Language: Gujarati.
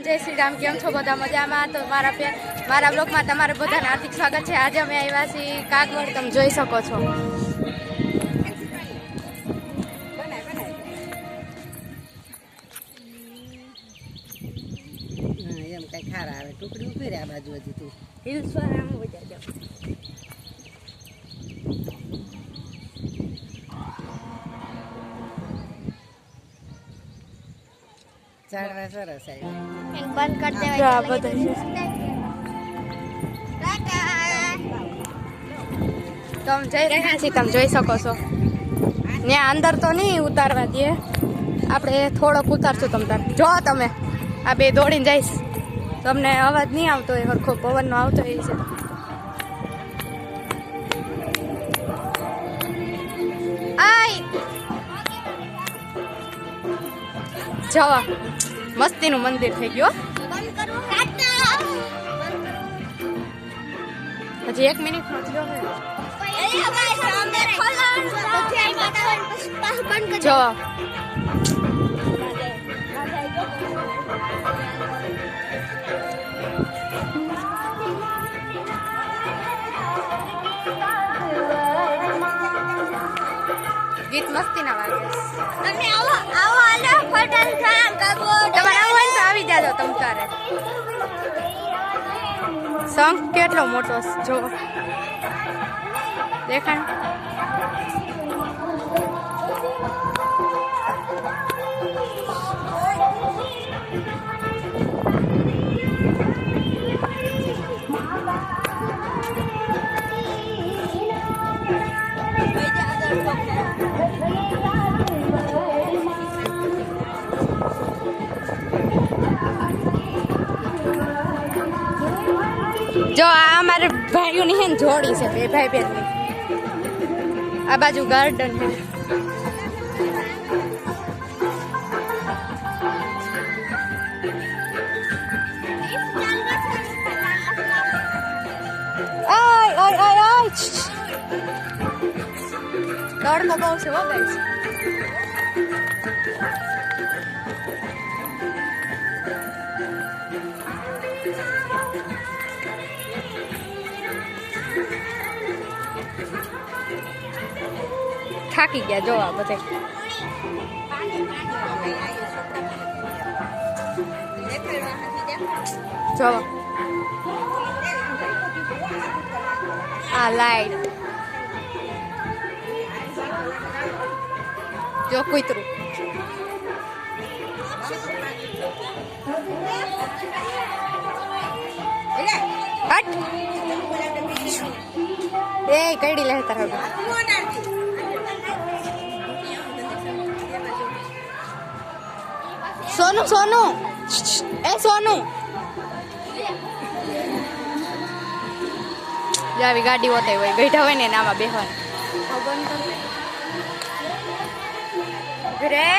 જય શ્રી રામ. કેમ છો બધા? મજામાં? તો મારા બ્લોગમાં તમારે બધાને હાર્દિક સ્વાગત છે. આજે અમે આવ્યા છીએ કાગવડ, તમે જોઈ શકો છો. એમ કઈ ખારા આવે ટુકડી ઉભી રે આ બાજુ હજી તું હિલ્સ વાળામાં વજા જાવ. ઝાડવા સરસ આવ્યું બંધ કરી દેવાય બધા. તમે જઈ રહ્યા છીએ, તમે જોઈ શકો છો. ત્યાં અંદર તો નહીં ઉતારવા દે, આપણે થોડોક ઉતારશું. તમે તાર જો તમે આ બે દોડીને જઈશ, તમને અવાજ નહીં આવતો હોય, સરખો પવનનો આવતો હોય છે. જવા મસ્તીનું મંદિર થઈ ગયું. હજી 1 મિનિટ નો થયો જવા. ગીત મસ્તી ના વાગે. તમારે આવું હોય તો આવી જાજો તમ તારે. શંખ કેટલો મોટો જો દેખાય. જો આ અમારે ભાઈઓની હે ને જોડી છે, બે ભાઈ બહેનની. આ બાજુ ગાર્ડન છે. ઓય ઓય ઓય ઓય તડકો બહુ છે હો ગાઈસ. થાકી ગયા જોવા બધે. જોવા આ લાઈટ જો કૂતરું. એ કઈડી લે તારા સોનું સોનું એ સોનું આવી ગાડી હોતી હોય, બેઠા હોય ને આમાં બેહવાનું રે.